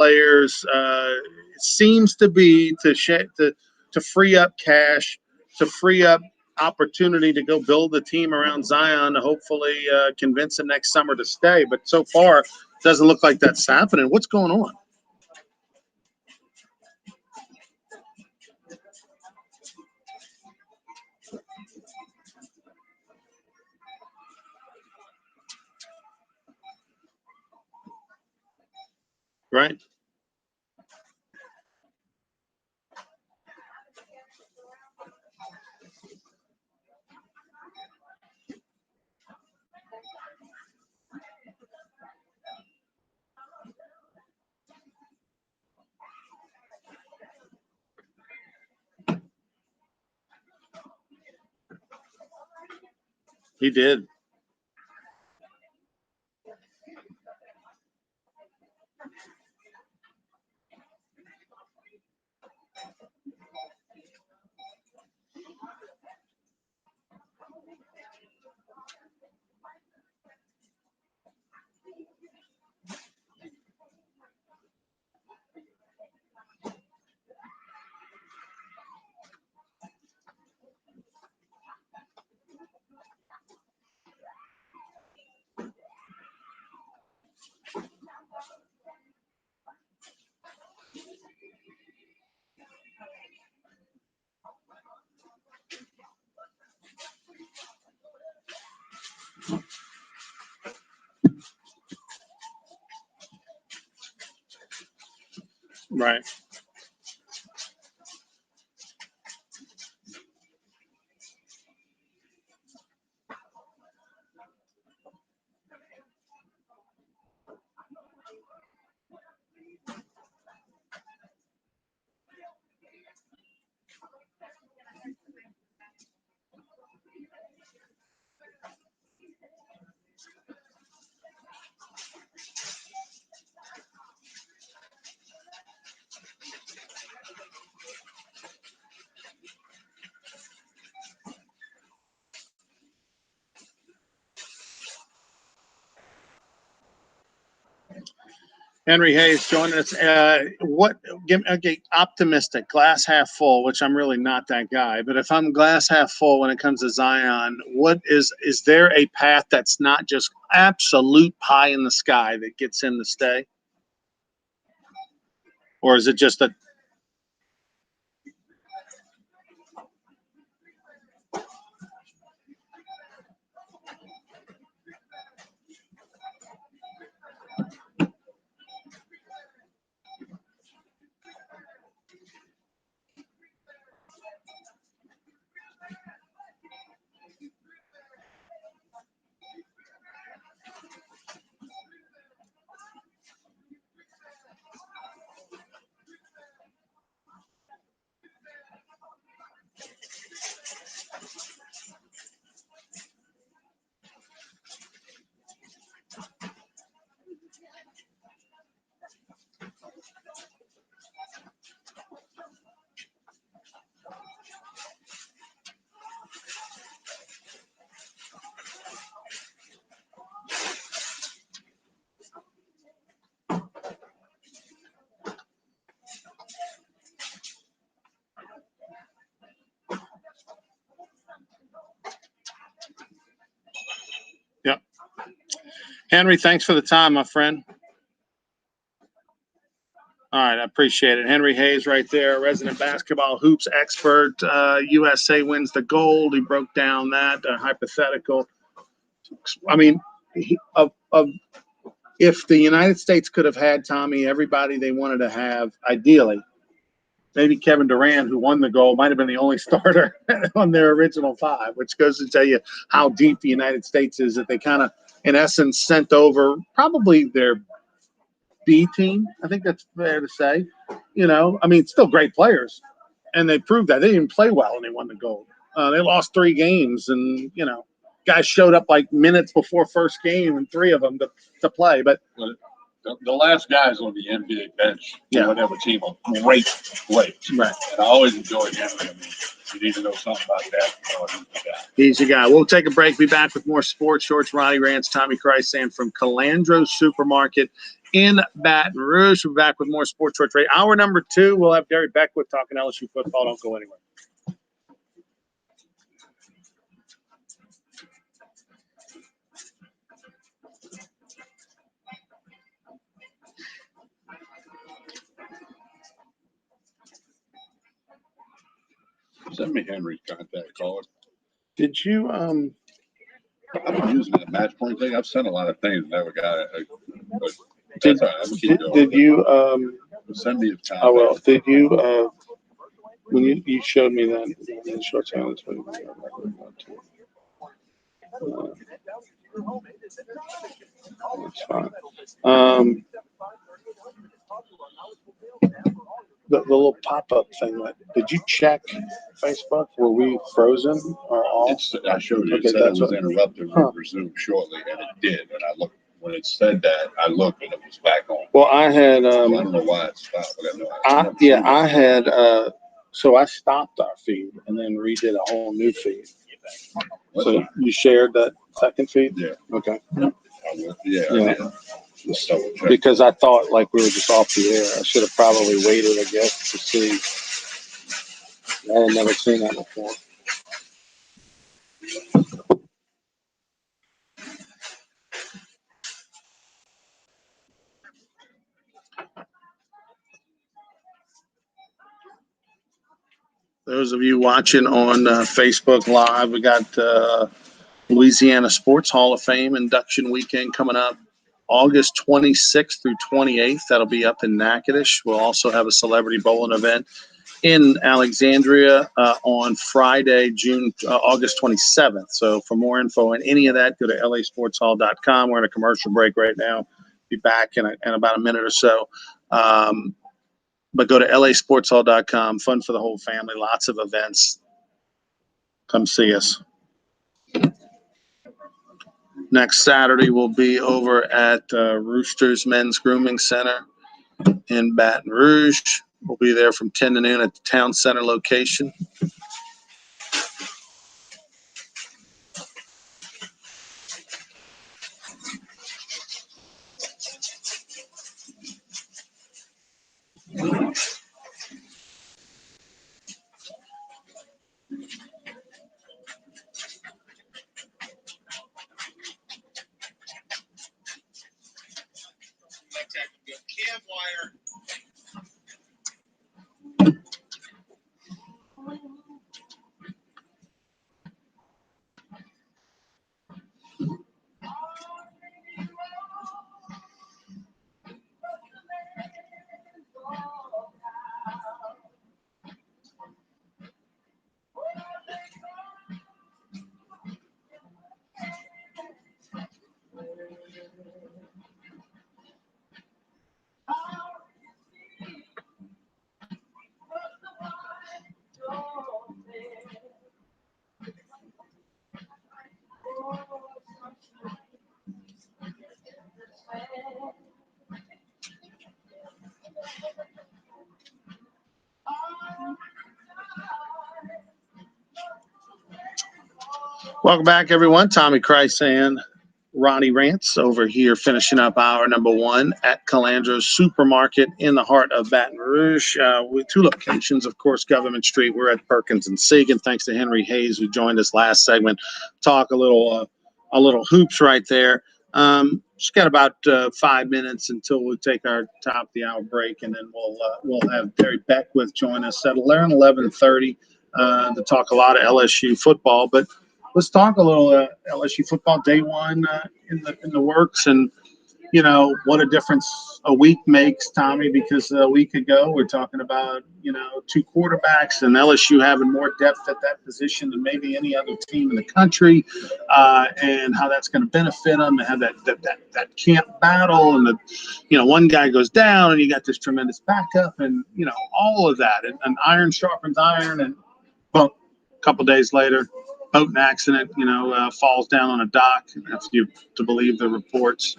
players. It seems to be to free up cash, to free up opportunity to go build a team around Zion to hopefully convince him next summer to stay. But so far, it doesn't look like that's happening. What's going on? Right. He did. Right. Henry Hayes joining us. Optimistic, glass half full, which I'm really not that guy. But if I'm glass half full when it comes to Zion, is there a path that's not just absolute pie in the sky that gets him to stay? Or is it just a yeah. Henry, thanks for the time, my friend. All right, I appreciate it. Henry Hayes right there, resident basketball hoops expert. USA wins the gold. He broke down that hypothetical. I mean, if the United States could have had, Tommy, everybody they wanted to have, ideally, maybe Kevin Durant, who won the gold, might have been the only starter on their original five, which goes to tell you how deep the United States is, that they kind of, in essence, sent over probably their B team. I think that's fair to say. I mean, still great players, and they proved that. They didn't even play well, and they won the gold. They lost 3 games, and, guys showed up like minutes before first game, and 3 of them to play. But the last guys on the NBA bench, whatever team, are great players. Right. And I always enjoyed Henry. I mean, you need to know something about that. He's the guy. He's the guy. We'll take a break. Be back with more Sports Shorts. Ronnie Rantz, Tommy Krysan from Calandros Supermarket in Baton Rouge. We're back with more Sports Church Radio. Hour number 2, we'll have Derry Beckwith talking LSU football. Don't go anywhere. Send me Henry's contact card. Did you I've been using that match point thing. I've sent a lot of things, never got it. But did, that's all right. Keep going. did you Send me his contact. oh well, did you when you showed me that in the short time, that's fine. The little pop-up thing, did you check Facebook? Were we frozen or off? I showed you. It Okay, said it that's was what- interrupted. We'll resume shortly, and it did. And I looked when it said that. I looked, and it was back on. Well, I had So I don't know why it stopped. But I had so I stopped our feed and then redid a whole new feed. So you shared that second feed? Yeah. Okay. I did. Just double check. Because I thought like we were just off the air. I should have probably waited, I guess, to see. I had never seen that before. Those of you watching on Facebook Live, we got Louisiana Sports Hall of Fame induction weekend coming up August 26th through 28th. That'll be up in Natchitoches. We'll also have a celebrity bowling event in Alexandria on Friday, August 27th. So for more info on any of that, go to lasportshall.com. We're in a commercial break right now. Be back in about a minute or so. But go to lasportshall.com. Fun for the whole family. Lots of events. Come see us. Next Saturday, we'll be over at Roosters Men's Grooming Center in Baton Rouge. We'll be there from 10 to noon at the Town Center location. Welcome back, everyone. Tommy Krysan, Ronnie Rantz over here finishing up hour number 1 at Calandros Supermarket in the heart of Baton Rouge. With 2 locations, of course, Government Street. We're at Perkins and Siegen. Thanks to Henry Hayes, who joined us last segment. Talk a little hoops right there. Just got about 5 minutes until we take our top of the hour break, and then we'll have Derry Beckwith join us at 11:30 to talk a lot of LSU football. But let's talk a little LSU football day 1 in the works, and what a difference a week makes, Tommy. Because a week ago we're talking about 2 quarterbacks and LSU having more depth at that position than maybe any other team in the country, and how that's going to benefit them to have that camp battle, and one guy goes down and you got this tremendous backup, and all of that, and iron sharpens iron, and boom, a couple days later, boating accident, falls down on a dock, if you to believe the reports.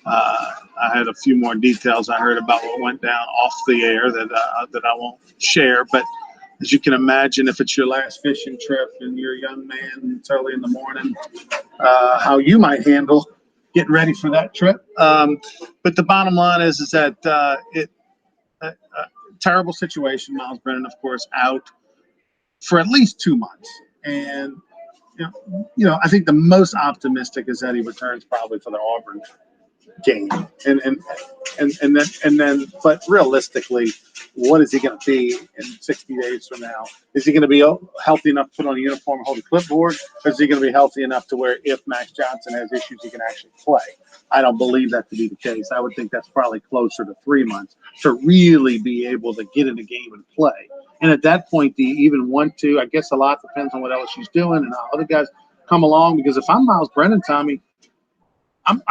I had a few more details I heard about what went down off the air that I won't share. But as you can imagine, if it's your last fishing trip and you're a young man, it's early in the morning, how you might handle, getting ready for that trip. But the bottom line is that terrible situation. Miles Brennan, of course, out for at least 2 months. And, I think the most optimistic is that he returns probably for the Auburn game. But realistically, what is he going to be in 60 days from now? Is he going to be healthy enough to put on a uniform and hold a clipboard? Or is he going to be healthy enough to where if Max Johnson has issues, he can actually play? I don't believe that to be the case. I would think that's probably closer to 3 months to really be able to get in the game and play. And at that point, do you even want to? I guess a lot depends on what LSU's doing and how other guys come along. Because if I'm Miles Brennan, Tommy, I'm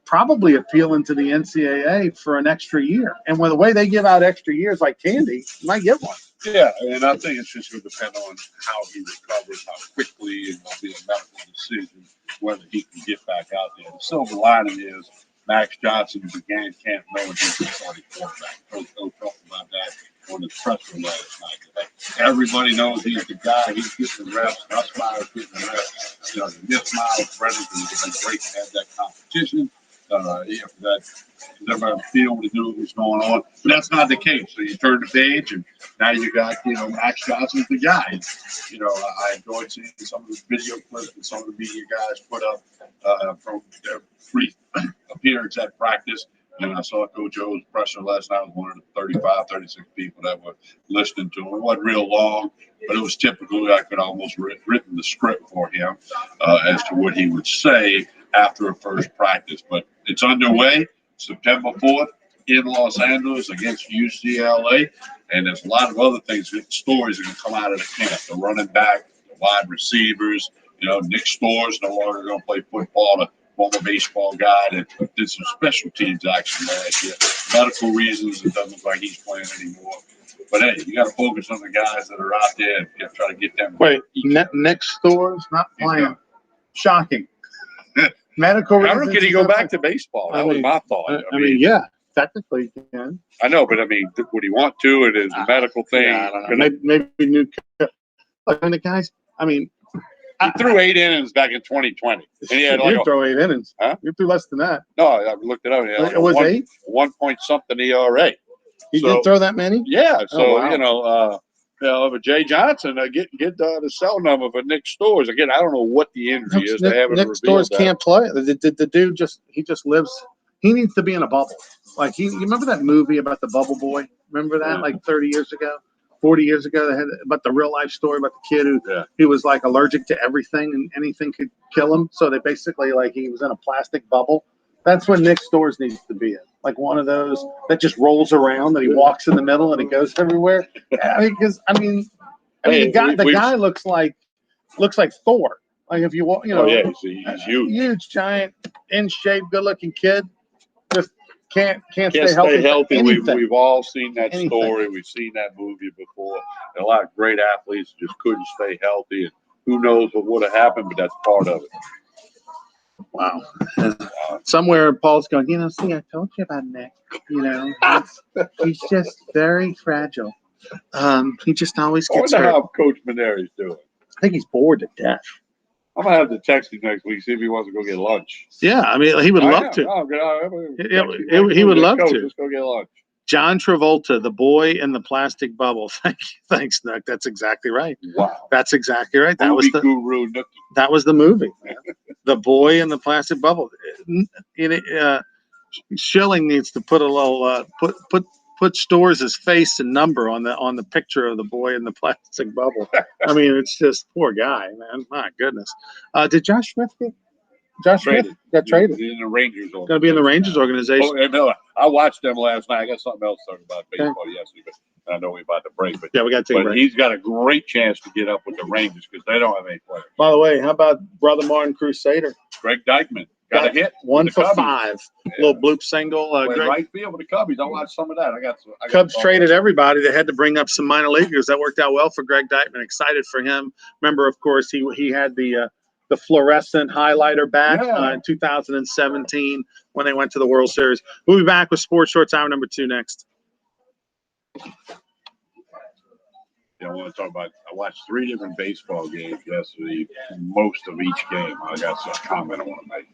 probably appealing to the NCAA for an extra year. And with the way they give out extra years like candy, you might get one. Yeah, and I think it's just going to depend on how he recovers, how quickly, and it'll be a medical decision whether he can get back out there. The silver lining is Max Johnson began camp knowing he's the starting quarterback. Coach talked about that on the presser last night. Everybody knows he's the guy. He's getting the reps. That's why he's getting the reps. The Miss Miles Brennan has been great to have that competition. Everybody feel to know what's going on, but that's not the case. So you turn the page, and now you got Max Johnson's the guy. I enjoyed seeing some of the video clips that some of the media guys put up from their brief appearance at practice. And I saw Coach O's presser last night. I was one of the 35, 36 people that were listening to him. It wasn't real long, but it was typical. I could almost written the script for him as to what he would say after a first practice. But it's underway, September 4th in Los Angeles against UCLA. And there's a lot of other things, stories that can come out of the camp. The running back, the wide receivers, Nick Storrs no longer going to play football. The former baseball guy that did some special teams action last year. Medical reasons, it doesn't look like he's playing anymore. But hey, you got to focus on the guys that are out there and try to get them. Wait, Nick Storrs not playing? Shocking. Medical reasons. I don't know, can he go back to baseball? That was my thought. I mean, yeah, technically he can. I know, but would he want to? It is a medical thing. Yeah, I don't know. Maybe new. The guys, he threw 8 innings back in 2020. And he had you throw 8 innings. Huh? You threw less than that. No, I looked it up. It was 8? 1 point something ERA. He did throw that many? Yeah. So, wow. But Jay Johnson, get the cell number for Nick Storrs. Again, I don't know what the injury is. They haven't Nick Storrs can't play. The dude just lives. He needs to be in a bubble. Like you remember that movie about the Bubble Boy? Remember that? Like 30 years ago, 40 years ago, they had about the real life story about the kid who he was like allergic to everything and anything could kill him. So they basically he was in a plastic bubble. That's what Nick Storrs needs to be in. Like one of those that just rolls around, that he walks in the middle and it goes everywhere. The guy looks like Thor. Like if you walk, he's huge, huge, giant, in shape, good looking kid. Just can't stay healthy. We've all seen that story. We've seen that movie before. And a lot of great athletes just couldn't stay healthy, and who knows what would have happened, but that's part of it. Wow. Somewhere Paul's going, see, I told you about Nick. He's just very fragile. He just always gets hurt. I wonder how Coach Maneri's doing. I think he's bored to death. I'm going to have to text him next week, see if he wants to go get lunch. Yeah, he would love to. He would love to. Let's go get lunch. John Travolta, the boy in the plastic bubble. Thanks, Nick. That's exactly right. Wow. That's exactly right. That was the movie. The boy in the plastic bubble. Schilling needs to put a little put Storrs' face and number on the picture of the boy in the plastic bubble. It's just poor guy, man. My goodness. Did Josh Smith Smith got traded? He's in the Rangers organization. Going to be in the Rangers organization. Oh, no, I watched them last night. I got something else to talk about baseball yesterday, but I know we're about to break. But yeah, we got to take a break. He's got a great chance to get up with the Rangers because they don't have any players. By the way, how about Brother Martin Crusader? Greg Dykman got a hit. 1 for 5. Little bloop single. Right field with the Cubbies. I watched some of that. Cubs traded everybody. They had to bring up some minor leaguers. That worked out well for Greg Dykman. Excited for him. Remember, of course, he had the fluorescent highlighter back in 2017 when they went to the World Series. We'll be back with Sports Shorts Hour number 2 next. I want to talk about. I watched 3 different baseball games yesterday. Most of each game, I got some comment I want to make.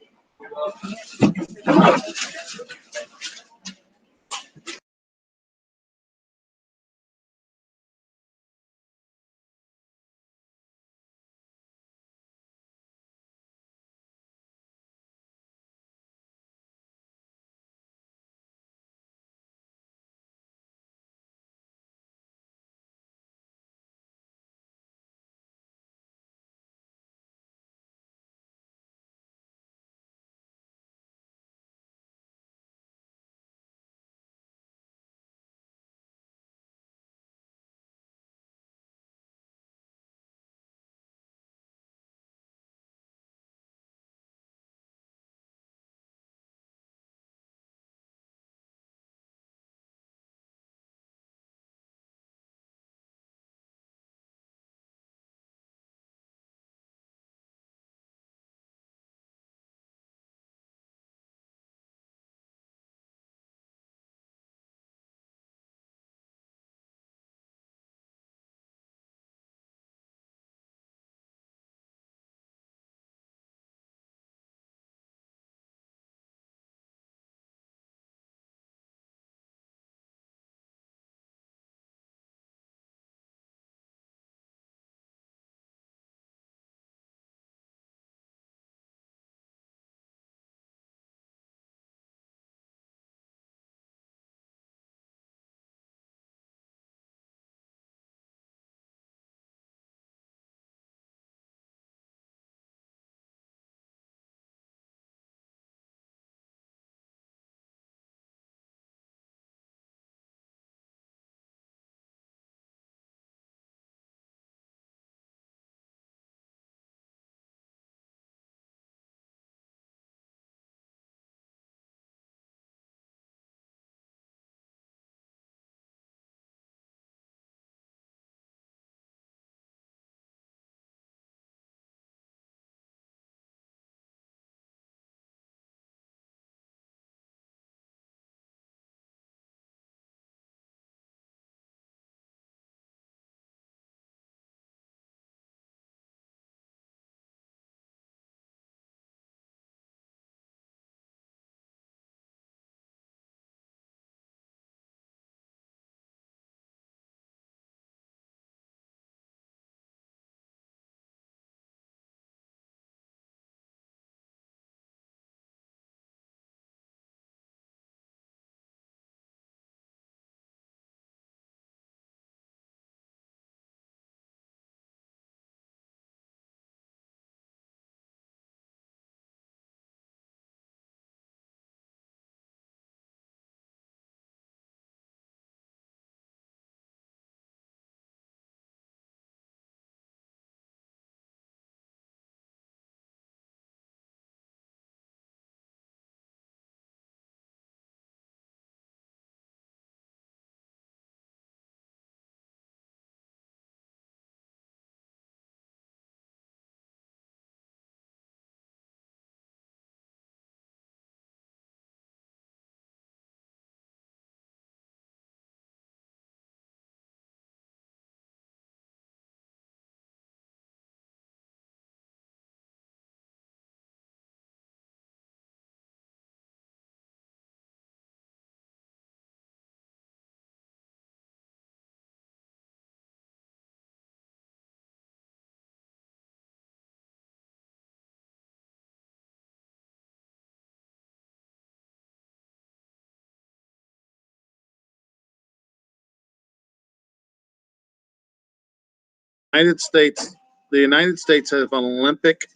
United States, the United States have an Olympic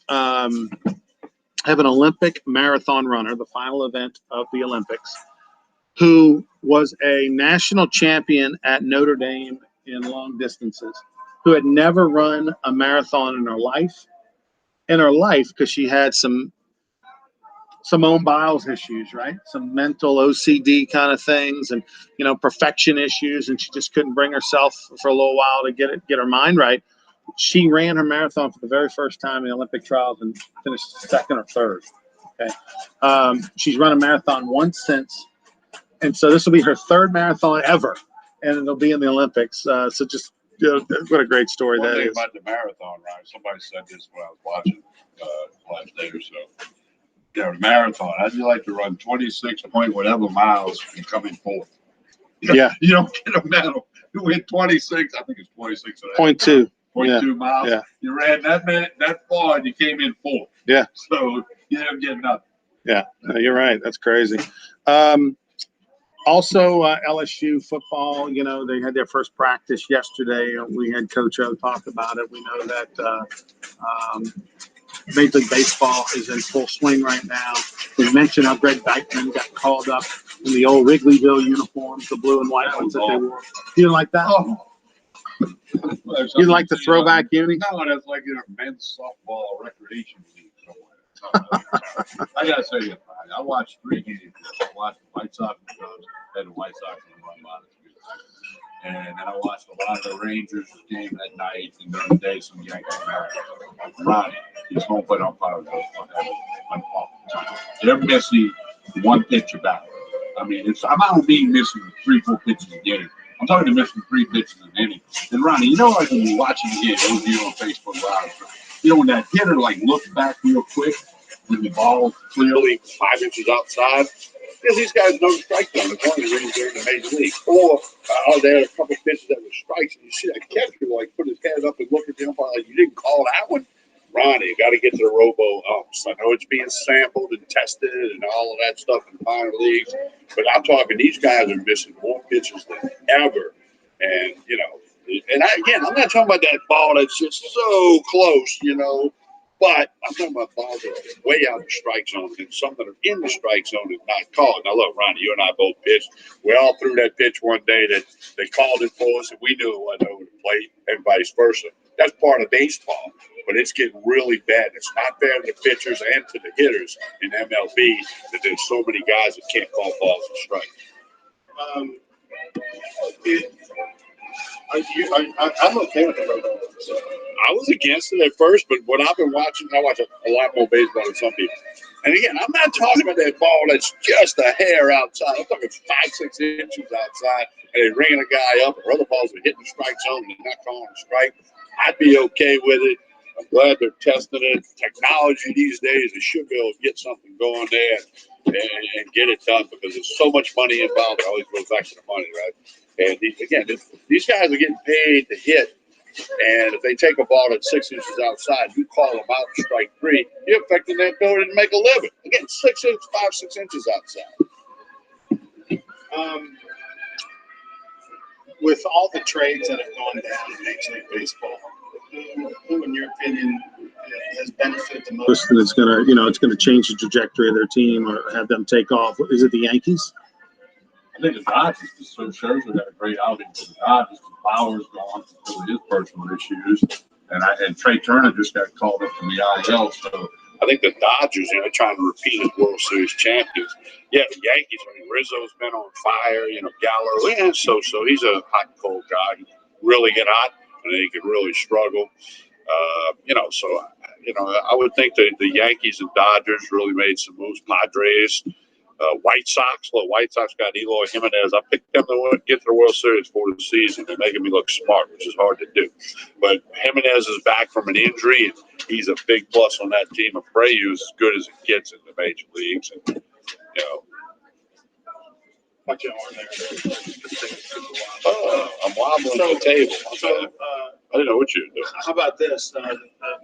marathon runner, the final event of the Olympics, who was a national champion at Notre Dame in long distances, who had never run a marathon in her life. Because she had some Simone Biles issues, right? Some mental OCD kind of things, and perfection issues, and she just couldn't bring herself for a little while to get her mind right. She ran her marathon for the very first time in the Olympic trials and finished second or third. Okay, she's run a marathon once since, and so this will be her third marathon ever, and it'll be in the Olympics. So just what a great story One that thing is. about the marathon, right? Somebody said this when I was watching last day or so. Yeah, the marathon. How'd you like to run 26 point whatever miles and come in fourth? Yeah. You don't get a medal. You win 26. I think it's 26. Point two. 0.2 miles. Yeah. You ran that far and you came in fourth. Yeah. So you didn't get nothing. Yeah, no, you're right. That's crazy. Also, LSU football, you know, they had their first practice yesterday. We had Coach O talk about it. We know that Major League Baseball is in full swing right now. We mentioned how Greg Dykman got called up in the old Wrigleyville uniforms, the blue and white ones that they wore. You didn't like that? Oh. You like the throwback uni? No, that's like in a men's softball recreation league somewhere. I gotta say, I watched 3 games. I watched the White Sox and Cubs, and the White Sox and run lot of and then I watched a lot of the Rangers game at night, and during the day some Yankees. Ronnie, his home plate umpire goes on all the time. You never miss the one pitch about it. I mean, I'm not being missing 3-4 pitches a game. I'm talking to missing 3 pitches an inning. And Ronnie, you know, like when you're watching the game, those of you on Facebook Live, you know, when that hitter like looks back real quick when the ball clearly 5 inches outside, because these guys know the strike zone. It's only rings there in the major league. Or they had a couple pitches that were strikes, and you see that catcher like put his head up and look at the umpire like, you didn't call that one? Ronnie, you got to get to the robo umps. I know it's being sampled and tested and all of that stuff in minor leagues, but I'm talking these guys are missing more pitches than ever. And, you know, and I'm not talking about that ball that's just so close, you know, but I'm talking about balls that are way out of the strike zone and some that are in the strike zone is not called. Now, look, Ronnie, you and I both pitched. We all threw that pitch one day that they called it for us and we knew it wasn't over the plate and vice versa. That's part of baseball. But it's getting really bad. It's not fair to the pitchers and to the hitters in MLB that there's so many guys that can't call balls and strikes. I'm okay with the robo. I was against it at first, but what I've been watching, I watch a lot more baseball than some people. And again, I'm not talking about that ball that's just a hair outside. I'm talking 5-6 inches outside, and they're ringing a guy up, or other balls are hitting the strike zone and they're not calling a strike. I'd be okay with it. I'm glad they're testing it. Technology these days, they should be able to get something going there and get it done because there's so much money involved. It always goes back to the money, right? And these guys are getting paid to hit. And if they take a ball that's 6 inches outside, you call them out in strike 3, you're affecting that ability to make a living. Again, 6 inches outside. With all the trades that have gone down in Major League Baseball, who in your opinion, has benefited the most? And it's gonna change the trajectory of their team or have them take off. Is it the Yankees? I think the Dodgers, so Scherzer had a great outing for the Dodgers. Bauer's gone because of his personal issues. And Trey Turner just got called up from the IL. So I think the Dodgers, trying to repeat as World Series champions. Yeah, the Yankees, Rizzo's been on fire, Gallo. So he's a hot and cold guy. He really get hot, and then he can really struggle. I would think that the Yankees and Dodgers really made some moves. Padres, White Sox. Well, White Sox got Eloy Jimenez. I picked them to get to the World Series for the season. They're making me look smart, which is hard to do. But Jimenez is back from an injury, and he's a big plus on that team. Abreu is as good as it gets in the major leagues. And, Much more there. I'm wobbling the table. I don't know what you're doing. How about this?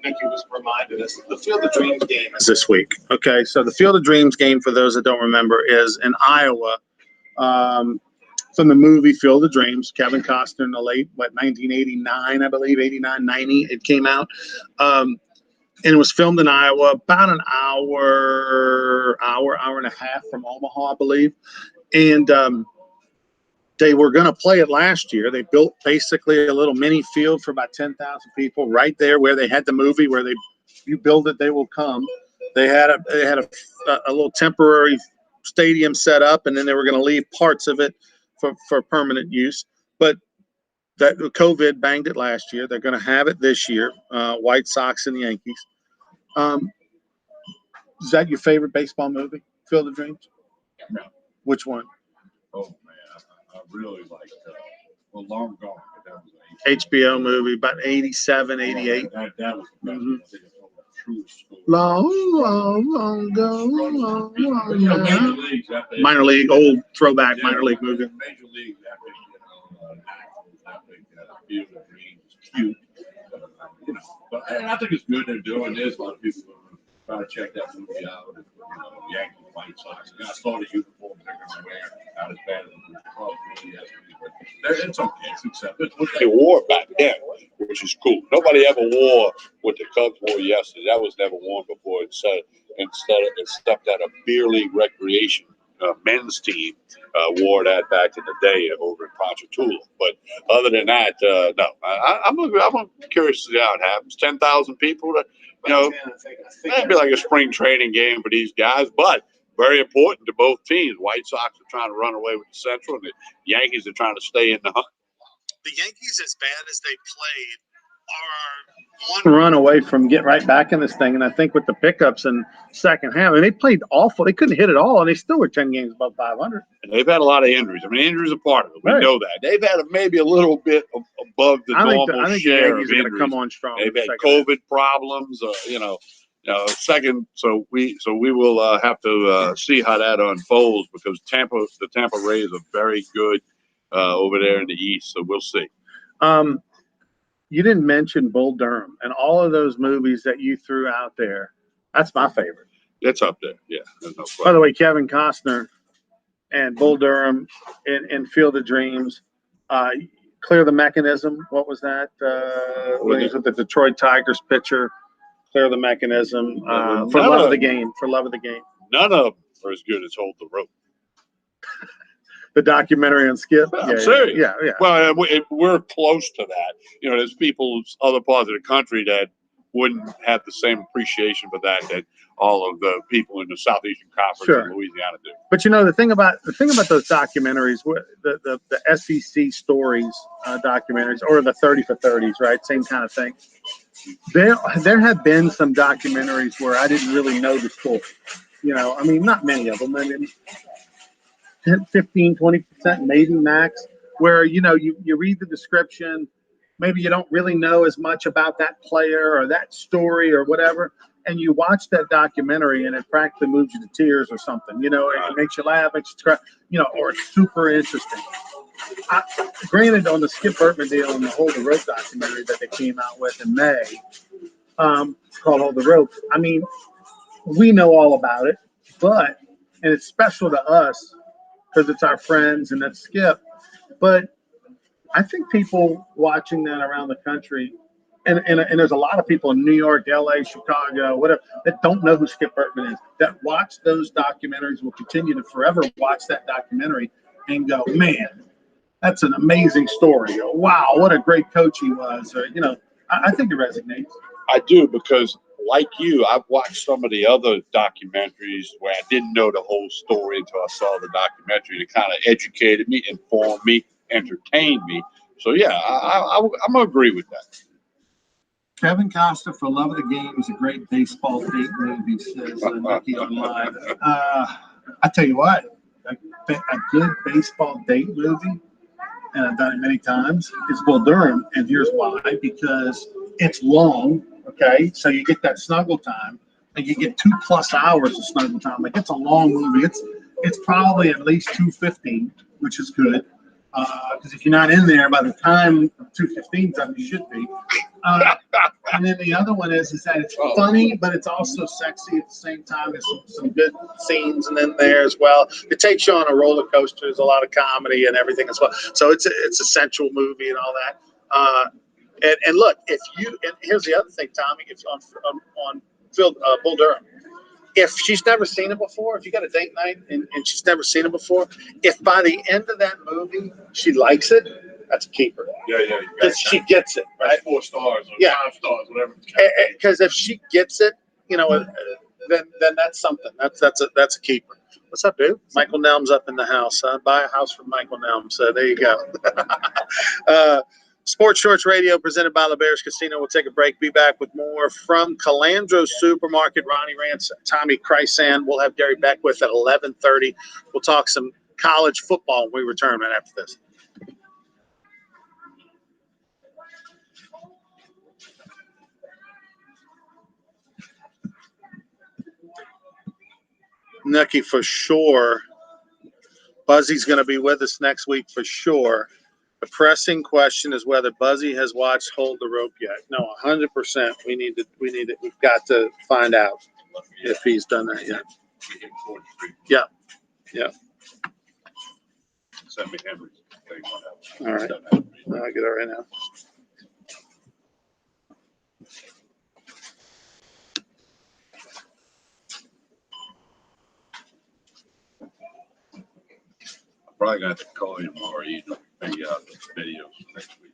Mickey was reminded us the Field of Dreams game is This week. Okay, so the Field of Dreams game, for those that don't remember, is in Iowa, from the movie Field of Dreams. Kevin Costner in the late 1989, I believe, 89, 90. It came out, and it was filmed in Iowa, about an hour and a half from Omaha, I believe. And they were going to play it last year. They built basically a little mini field for about 10,000 people right there where they had the movie where you build it, they will come. They had a little temporary stadium set up, and then they were going to leave parts of it for permanent use. But that COVID banged it last year. They're going to have it this year. White Sox and the Yankees. Is that your favorite baseball movie, Field of Dreams? No. Which one? Oh, man. I really like Long Gone. But that was HBO movie, about 87, 88. That was the best. I think it's one of the truest stories long, long, long ago. Long, But, long you know, major now. leagues have to- Minor league, old throwback Yeah, minor league movie. Major leagues have to, I think Field of Dreams is cute. You know, but I think it's good they're doing this. A lot of people are trying to check that movie out. Yankees, White Sox. I saw the uniforms they're going to wear. Not as bad as the club really yesterday, but it's okay. It's acceptable. They wore back then, which is cool. Nobody ever wore what the Cubs wore yesterday. That was never worn before. Except that a beer league recreation men's team wore that back in the day over in Ponchatoula. But other than that, no. I'm curious to see how it happens. 10,000 people. You know, that'd be like a spring training game for these guys, but very important to both teams. White Sox are trying to run away with the Central, and the Yankees are trying to stay in the hunt. The Yankees, as bad as they played, are one Run away from get right back in this thing. And I think with the pickups in second half, I mean, they played awful. They couldn't hit it all, and they still were 10 games above 500. And they've had a lot of injuries. I mean, injuries are part of it. We Right. know that. They've had maybe a little bit above the normal I think the share of Yankees are going to injuries. come on strong. They've in the had second half. COVID problems, second. So we will have to see how that unfolds because the Tampa Rays are very good over there in the East. So we'll see. You didn't mention Bull Durham and all of those movies that you threw out there. That's my favorite. It's up there. Yeah. There's no question. By the way, Kevin Costner and Bull Durham in Field of Dreams. Clear the Mechanism. What was that? When he was with the Detroit Tigers pitcher. Clear the Mechanism. For love of the game. For love of the game. None of them are as good as Hold the Rope. The documentary on Skip. I'm serious. Yeah. Well, we're close to that. You know, there's people other parts of the country that wouldn't have the same appreciation for that all of the people in the Southeastern Conference Sure. in Louisiana do. But you know the thing about those documentaries, the SEC stories documentaries, or the 30 for 30s, right? Same kind of thing. There have been some documentaries where I didn't really know the story. You know, I mean, not many of them. I mean, 10, 15, 20% maybe max, where, you know, you read the description, maybe you don't really know as much about that player or that story or whatever, and you watch that documentary and it practically moves you to tears or something, you know, it makes you laugh, makes you cry, you know, or it's super interesting. Granted, on the Skip Bertman deal and the Hold the Rope documentary that they came out with in May, it's called Hold the Rope. I mean, we know all about it, and it's special to us because it's our friends and that's Skip. But I think people watching that around the country, and there's a lot of people in New York, LA, Chicago, whatever, that don't know who Skip Bertman is, that watch those documentaries, will continue to forever watch that documentary and go, man, that's an amazing story. Or, wow, what a great coach he was. Or, you know, I think it resonates. I do because, like you, I've watched some of the other documentaries where I didn't know the whole story until I saw the documentary. It kind of educated me, informed me, entertained me. So, yeah, I'm going to agree with that. Kevin Costner, For Love of the Game, is a great baseball date movie, says Nikki Online. I tell you what, a good baseball date movie, and I've done it many times, is Bull Durham. And here's why: because it's long, okay? So you get that snuggle time, and you get 2+ hours of snuggle time. Like, it's a long movie. It's probably at least 2:15, which is good. Because if you're not in there by the time 2:15 time, you should be. And then the other one is that it's funny, but it's also sexy at the same time. There's some good scenes in there as well. It takes you on a roller coaster. There's a lot of comedy and everything as well. So it's a sensual movie and all that. And look, and here's the other thing, Tommy, if on Bull Durham, if she's never seen it before, if you got a date night and she's never seen it before, if by the end of that movie she likes it, that's a keeper. Yeah. Because she gets it, right? 4 stars or 5 stars, whatever. Because if she gets it, you know, then that's something. That's a keeper. What's up, dude? Michael Nelm's up in the house. Buy a house from Michael Nelm. So there you go. Sports Shorts Radio presented by LeBear's Casino. We'll take a break. Be back with more from Calandros Supermarket. Ronnie Rantz, Tommy Krysan. We'll have Gary Beckwith at 11:30. We'll talk some college football when we return right after this. Nookie for sure. Buzzy's going to be with us next week for sure. The pressing question is whether Buzzy has watched Hold the Rope yet. No, 100%. We've got to find out if he's done that yet. Yeah. Yeah. Send me Henry's thing. All right. I'll get it right now. Probably gonna have to call you tomorrow evening, figure out the videos next week.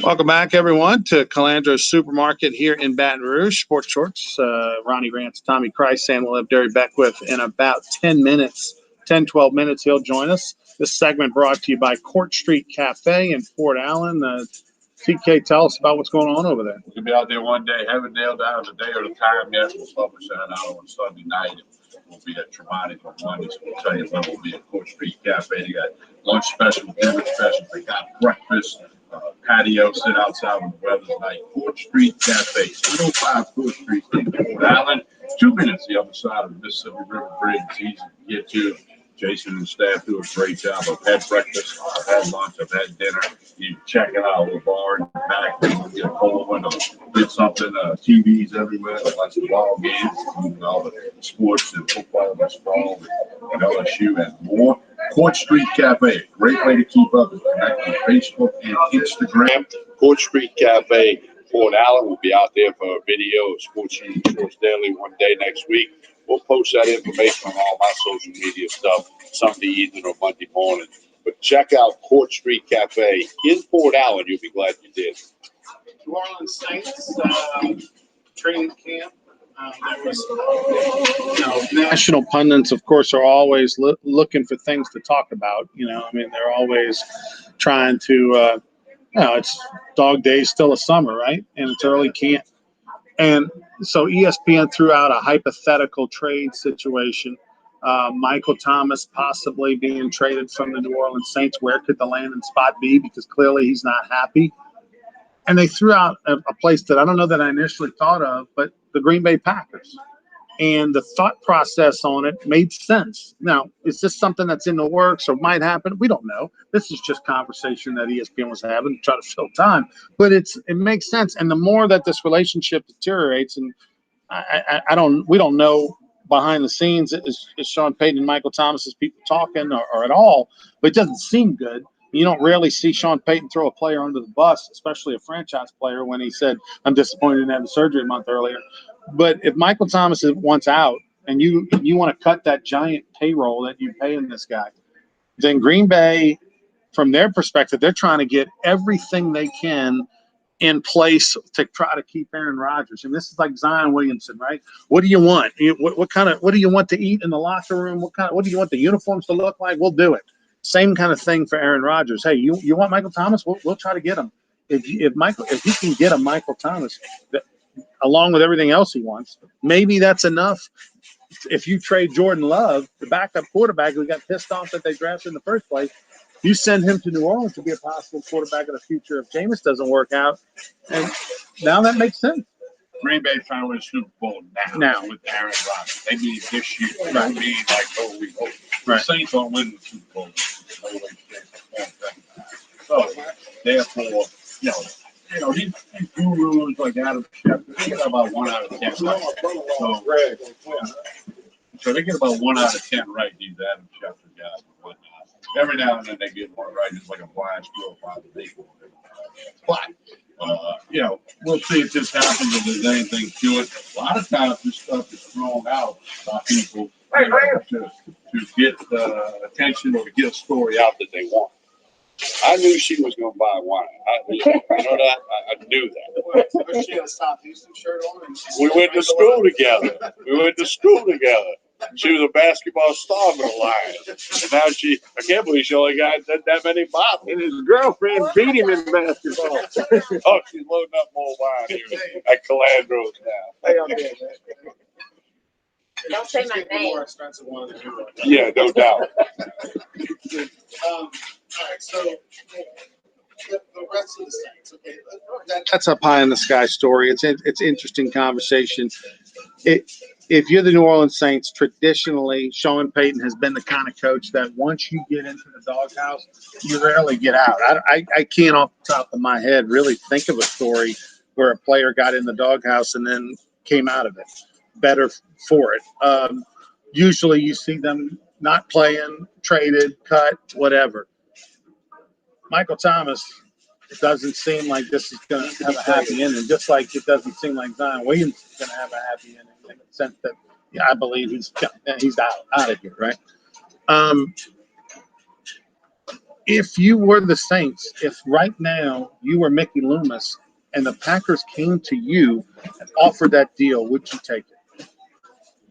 Welcome back, everyone, to Calandros Supermarket here in Baton Rouge. Sports Shorts, Ronnie Rantz, Tommy Krysan. We'll have Derry Beckwith in about 10 minutes, 10, 12 minutes. He'll join us. This segment brought to you by Court Street Cafe in Port Allen. TK, tell us about what's going on over there. We'll be out there one day. Haven't nailed down the day or the time yet. We'll publish that out on Sunday night. We'll be at Tremonic on Monday, so we'll tell you when we'll be at Court Street Cafe. They got lunch special, dinner special. They got breakfast, patio, sit outside when the weather's nice. Court Street Cafe, 805 Court Street in Port Allen. 2 minutes the other side of the Mississippi River Bridge. It's easy to get to. Jason and the staff do a great job. I've had breakfast, I've had lunch, I've had dinner. You check it out, the bar in the back, you get a cold window, get something, TVs everywhere, like the ball games, all the sports and football and baseball and LSU and more. Court Street Cafe, great way to keep up and connect on Facebook and Instagram. Court Street Cafe, Port Allen. We'll be out there for a video of Sports Daily one day next week. We'll post that information on all my social media stuff Sunday evening or Monday morning. But check out Court Street Cafe in Port Allen. You'll be glad you did. New Orleans Saints training camp There was, national pundits, of course, are always looking for things to talk about. I mean, they're always trying to, it's dog days, still a summer, right? And it's early camp. And so ESPN threw out a hypothetical trade situation. Michael Thomas possibly being traded from the New Orleans Saints. Where could the landing spot be? Because clearly he's not happy. And they threw out a place that I don't know that I initially thought of, but the Green Bay Packers. And the thought process on it made sense. Now, is this something that's in the works or might happen? We don't know. This is just conversation that ESPN was having to try to fill time. But it makes sense. And the more that this relationship deteriorates, and we don't know behind the scenes is Sean Payton and Michael Thomas, is people talking or at all, but it doesn't seem good. You don't rarely see Sean Payton throw a player under the bus, especially a franchise player, when he said, I'm disappointed in having surgery a month earlier. But if Michael Thomas wants out and you want to cut that giant payroll that you pay in this guy, then Green Bay, from their perspective, they're trying to get everything they can in place to try to keep Aaron Rodgers. And this is like Zion Williamson, right? What do you want? What do you want to eat in the locker room? What do you want the uniforms to look like? We'll do it. Same kind of thing for Aaron Rodgers. Hey, you want Michael Thomas? We'll try to get him. If he can get a Michael Thomas along with everything else he wants, maybe that's enough. If you trade Jordan Love, the backup quarterback who got pissed off that they drafted in the first place, you send him to New Orleans to be a possible quarterback of the future if Jameis doesn't work out. And now that makes sense. Green Bay trying to win a Super Bowl now with Aaron Rodgers. They need this year. They don't need we hope. Right. The Saints don't win the Super Bowl. So therefore, these gurus like Adam Schefter, they get about 1 out of 10 right. So they get about 1 out of 10 right, these Adam Schefter guys and whatnot. Every now and then they get one right. It's like a blind squirrel by the baseball. But we'll see if this happens, if there's anything to it. A lot of times this stuff is thrown out by people to get attention or to get a story out that they want. I knew she was going to buy wine. I knew that. She had a Southeastern shirt on. We went to school together. She was a basketball star for the Lions. And now I can't believe she only got that many bottles. And his girlfriend beat him in basketball. Oh, she's loading up more wine here at Calandros now. Don't say my name. More expensive one than you. Yeah, no doubt. All right, so the rest of the Saints, okay. That's a pie in the sky story. It's interesting conversation. If you're the New Orleans Saints, traditionally, Sean Payton has been the kind of coach that once you get into the doghouse, you rarely get out. I can't off the top of my head really think of a story where a player got in the doghouse and then came out of it better for it. Usually you see them not playing, traded, cut, whatever. Michael Thomas, it doesn't seem like this is going to have a happy ending, just like it doesn't seem like Zion Williams is going to have a happy ending in the sense that I believe he's out of here, right? If you were the Saints, if right now you were Mickey Loomis and the Packers came to you and offered that deal, would you take it?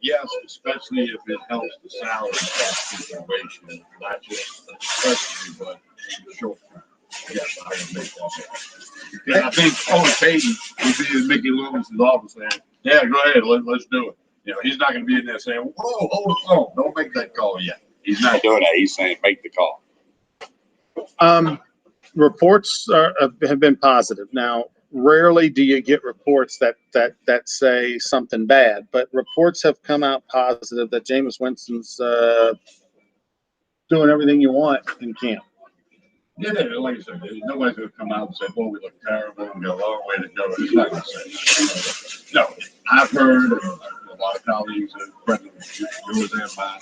Yes, especially if it helps the salary cap situation, not just especially, but in the short term. Yes, I can make that. Yeah, I think Sean Payton would be in Mickey Loomis's office saying, "Yeah, go ahead, let's do it." He's not going to be in there saying, "Whoa, hold the phone, don't make that call yet." He's not doing that. He's saying, "Make the call." Reports have been positive. Now, rarely do you get reports that say something bad, but reports have come out positive that Jameis Winston's doing everything you want in camp. Yeah, like I said, nobody's going to come out and say, "Well, we look terrible and got a long way to go." It's not going to say that. No, I've heard a lot of colleagues and friends of yours and mine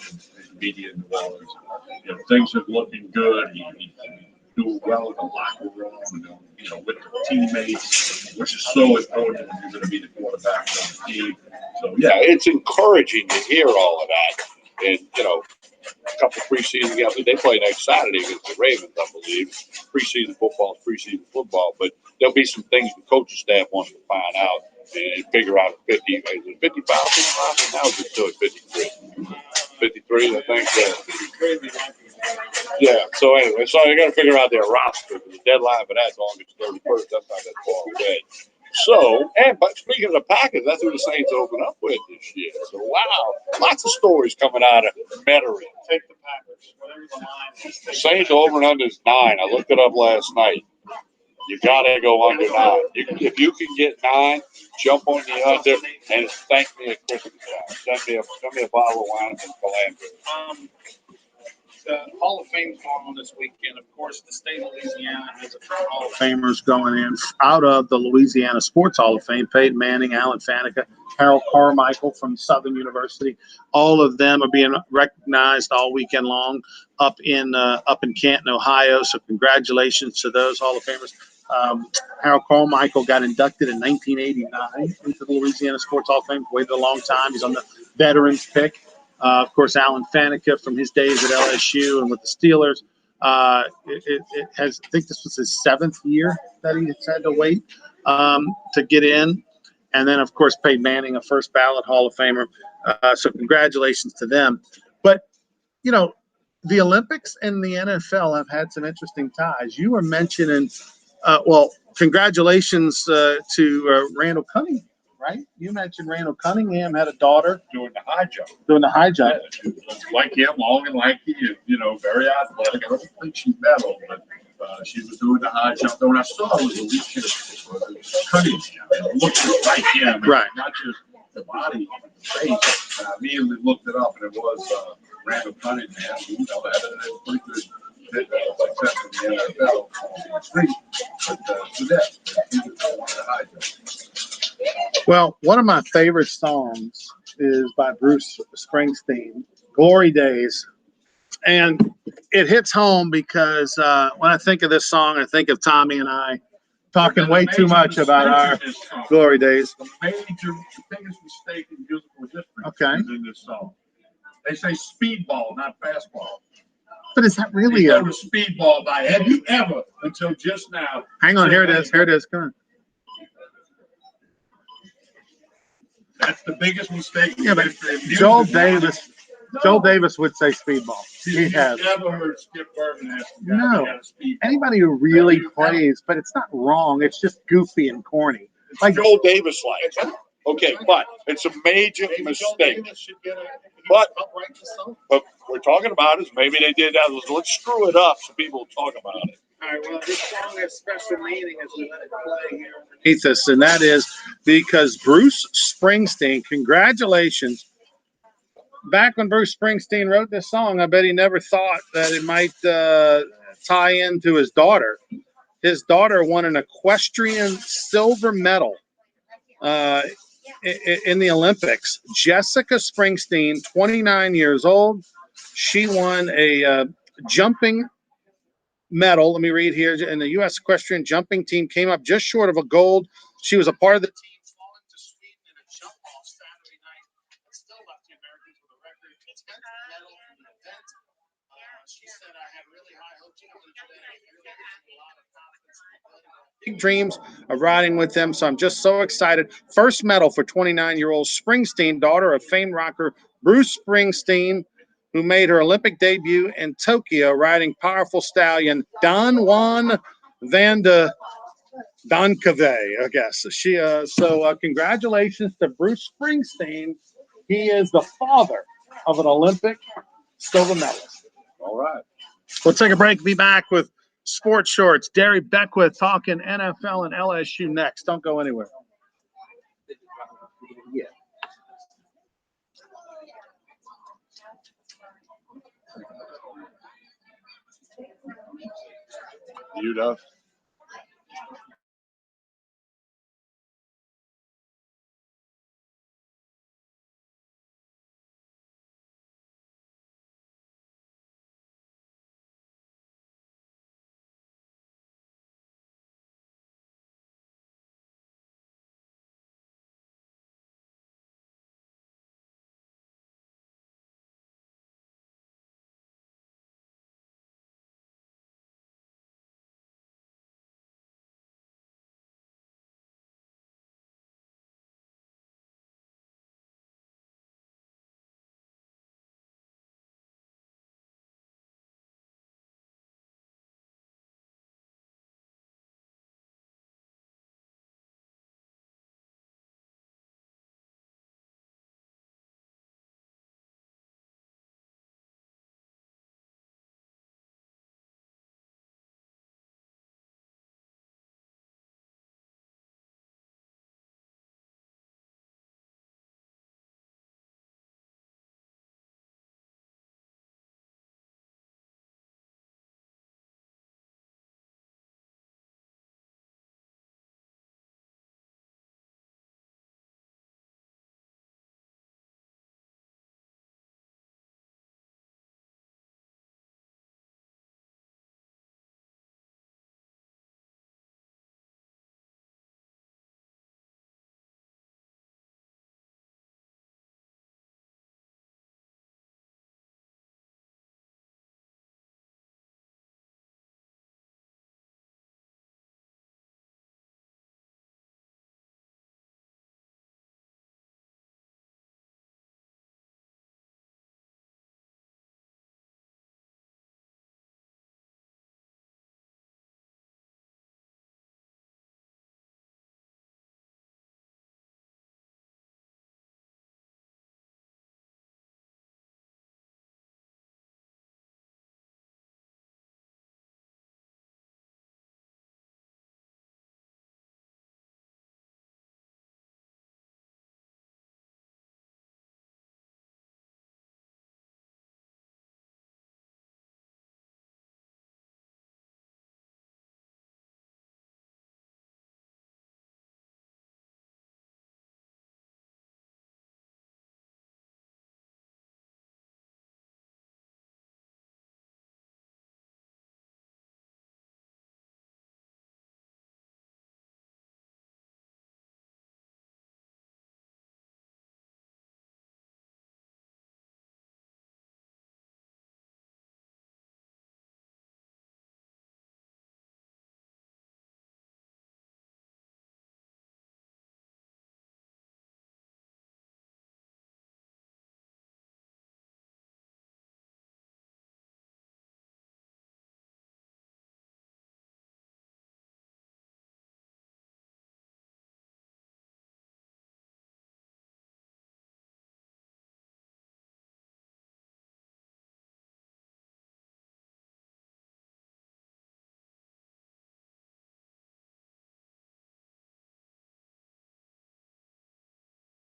in media in New Orleans. Things are looking good. He's doing well in the locker room, with the teammates, which is so important when you're going to be the quarterback of the team. So, Yeah, it's encouraging to hear all of that. And, a couple preseason games. They play next Saturday against the Ravens, I believe. Preseason football is preseason football, but there'll be some things the coaching staff wants to find out and figure out 50. Is it 55 now? Now it's still at 53. 53, I think. Yeah. So anyway, so you got to figure out their roster. The deadline for that's August 31st. That's not that far away. So, but speaking of the Packers, that's who the Saints open up with this year. So, wow, lots of stories coming out of Metairie. Take the Packers, whatever the line is. The Saints over and under is 9. I looked it up last night. You gotta go under 9. If you can get 9, jump on the under and thank me at Christmas time. Send me a bottle of wine from Calandros. The Hall of Fame's going on this weekend. Of course, the state of Louisiana has a few Hall of Famers going in out of the Louisiana Sports Hall of Fame. Peyton Manning, Alan Faneca, Harold Carmichael from Southern University. All of them are being recognized all weekend long up in Canton, Ohio. So congratulations to those Hall of Famers. Harold Carmichael got inducted in 1989 into the Louisiana Sports Hall of Fame. Waited a long time. He's on the veterans pick. Of course, Alan Faneca from his days at LSU and with the Steelers. It has, I think this was his 7th year that he had to wait to get in. And then, of course, Peyton Manning, a first ballot Hall of Famer. So congratulations to them. But, you know, the Olympics and the NFL have had some interesting ties. You were mentioning, congratulations to Randall Cunningham. Right? You mentioned Randall Cunningham had a daughter Doing the high jump. doing the high jump. Yeah, like him, long and lanky, very athletic. I don't think she medaled, but she was doing the high jump. When I saw it was a weekend Cunningham. It looked just like him. Right. Not just the body, the face. I immediately looked it up, and it was Randall Cunningham. Had a pretty good success in the NFL. But to that, he was one of the high jump. Well, one of my favorite songs is by Bruce Springsteen, Glory Days. And it hits home because when I think of this song, I think of Tommy and I talking way too much about our Glory Days. The biggest mistake in musical history is in this song. They say speedball, not fastball. But is that really a speedball by? Have you ever, until just now? Hang on, here it is. Here it is. Come on. That's the biggest mistake. Yeah, but Joel Davis would say speedball. He has. Never heard Skip Berman ask No. Anybody who really plays, but it's not wrong. It's just goofy and corny. Like Joel Davis likes. Okay, but it's a major mistake. But we're talking about is maybe they did that. Let's screw it up so people talk about it. All right, well, this song has special meaning as we let it play here. Underneath us, and that is because Bruce Springsteen, congratulations. Back when Bruce Springsteen wrote this song, I bet he never thought that it might tie into his daughter. His daughter won an equestrian silver medal in the Olympics. Jessica Springsteen, 29 years old. She won a jumping medal. Let me read here. And the U.S. equestrian jumping team came up just short of a gold. She was a part of the team falling to Sweden in a jump off Saturday night, but still left the Americans with a record. It's got the medal from the event. She said, I had really high hopes coming today. Really a lot of confidence. Big dreams of riding with them. So I'm just so excited. First medal for 29-year-old Springsteen, daughter of famed rocker Bruce Springsteen, who made her Olympic debut in Tokyo riding powerful stallion Don Juan Van de Donkave, I guess. So congratulations to Bruce Springsteen. He is the father of an Olympic silver medalist. All right. We'll take a break. Be back with Sports Shorts. Derry Beckwith talking NFL and LSU next. Don't go anywhere. Yeah. You know.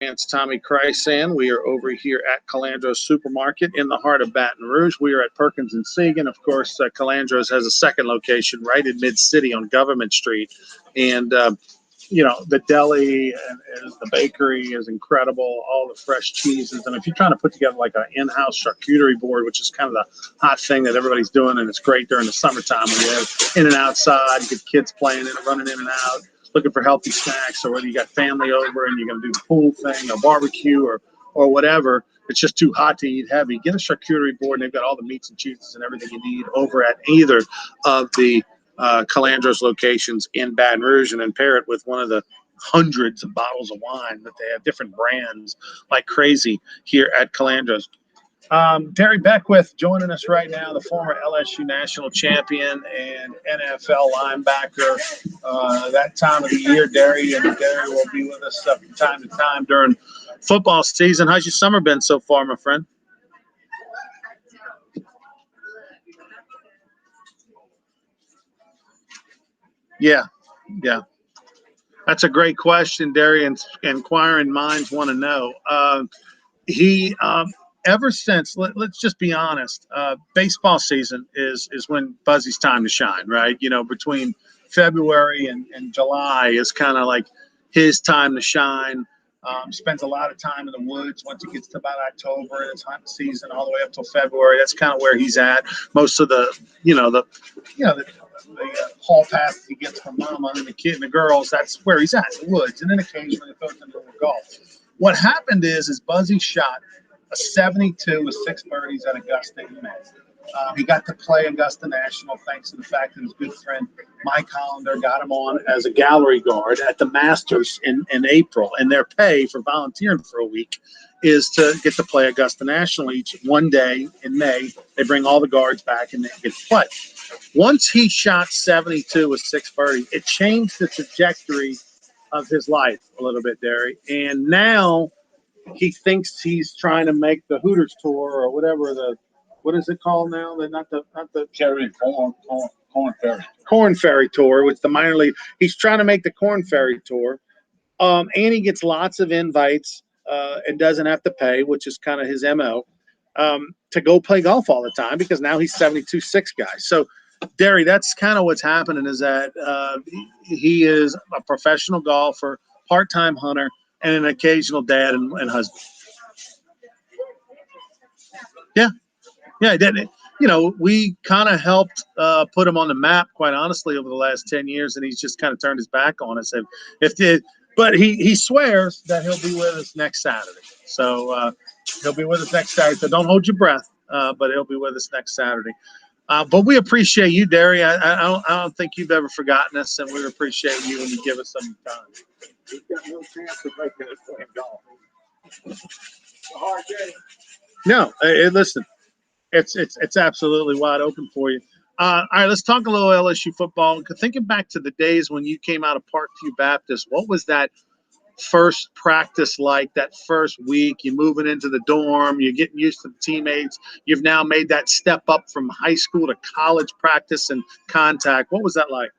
Rantz, Tommy Krysan. We are over here at Calandros Supermarket in the heart of Baton Rouge. We are at Perkins and Siegen. Of course, Calandros has a second location right in Mid-City on Government Street. And, the deli and the bakery is incredible, all the fresh cheeses. And if you're trying to put together like an in-house charcuterie board, which is kind of the hot thing that everybody's doing, and it's great during the summertime when you have in and outside, get kids playing and running in and out, looking for healthy snacks, or whether you got family over and you're going to do the pool thing or barbecue or whatever, it's just too hot to eat heavy. Get a charcuterie board, and they've got all the meats and cheeses and everything you need over at either of the Calandros locations in Baton Rouge, and then pair it with one of the hundreds of bottles of wine that they have, different brands like crazy here at Calandros. Terry Beckwith joining us right now, the former LSU national champion and NFL linebacker. That time of the year, Derry will be with us from time to time during football season. How's your summer been so far, my friend? Yeah. That's a great question, Derry, and inquiring minds want to know. He ever since, let's just be honest, baseball season is when Buzzy's time to shine, right? Between February and July is kind of like his time to shine. Spends a lot of time in the woods once it gets to about October, and it's hunting season all the way up till February. That's kind of where he's at. Most of the hall passes he gets from mama and the kid and the girls, that's where he's at, in the woods, and then occasionally he goes into the golf. What happened is Buzzy shot a 72 with 6 birdies at Augusta in May. He got to play Augusta National thanks to the fact that his good friend Mike Hollander got him on as a gallery guard at the Masters in April, and their pay for volunteering for a week is to get to play Augusta National each one day in May. They bring all the guards back and they get to play. Once he shot 72 with 6 birdies, it changed the trajectory of his life a little bit, Derry. And now he thinks he's trying to make the Hooters tour or whatever what is it called now? Not the Corn Ferry Tour, which the minor league. He's trying to make the Corn Ferry Tour. And he gets lots of invites and doesn't have to pay, which is kind of his MO, to go play golf all the time because now he's 72-6 guy. So, Derry, that's kind of what's happening is that he is a professional golfer, part-time hunter, and an occasional dad and husband. Yeah, we kind of helped put him on the map, quite honestly, over the last 10 years, and he's just kind of turned his back on us. But he swears that he'll be with us next Saturday. So he'll be with us next Saturday. So don't hold your breath, but he'll be with us next Saturday. But we appreciate you, Derry. I don't think you've ever forgotten us, and we appreciate you when you give us some time. We've got no chance of making it playing golf. It's a hard game. No, listen, it's absolutely wide open for you. All right, let's talk a little LSU football. Thinking back to the days when you came out of Parkview Baptist, what was that first practice like, that first week? You're moving into the dorm, you're getting used to the teammates. You've now made that step up from high school to college practice and contact. What was that like?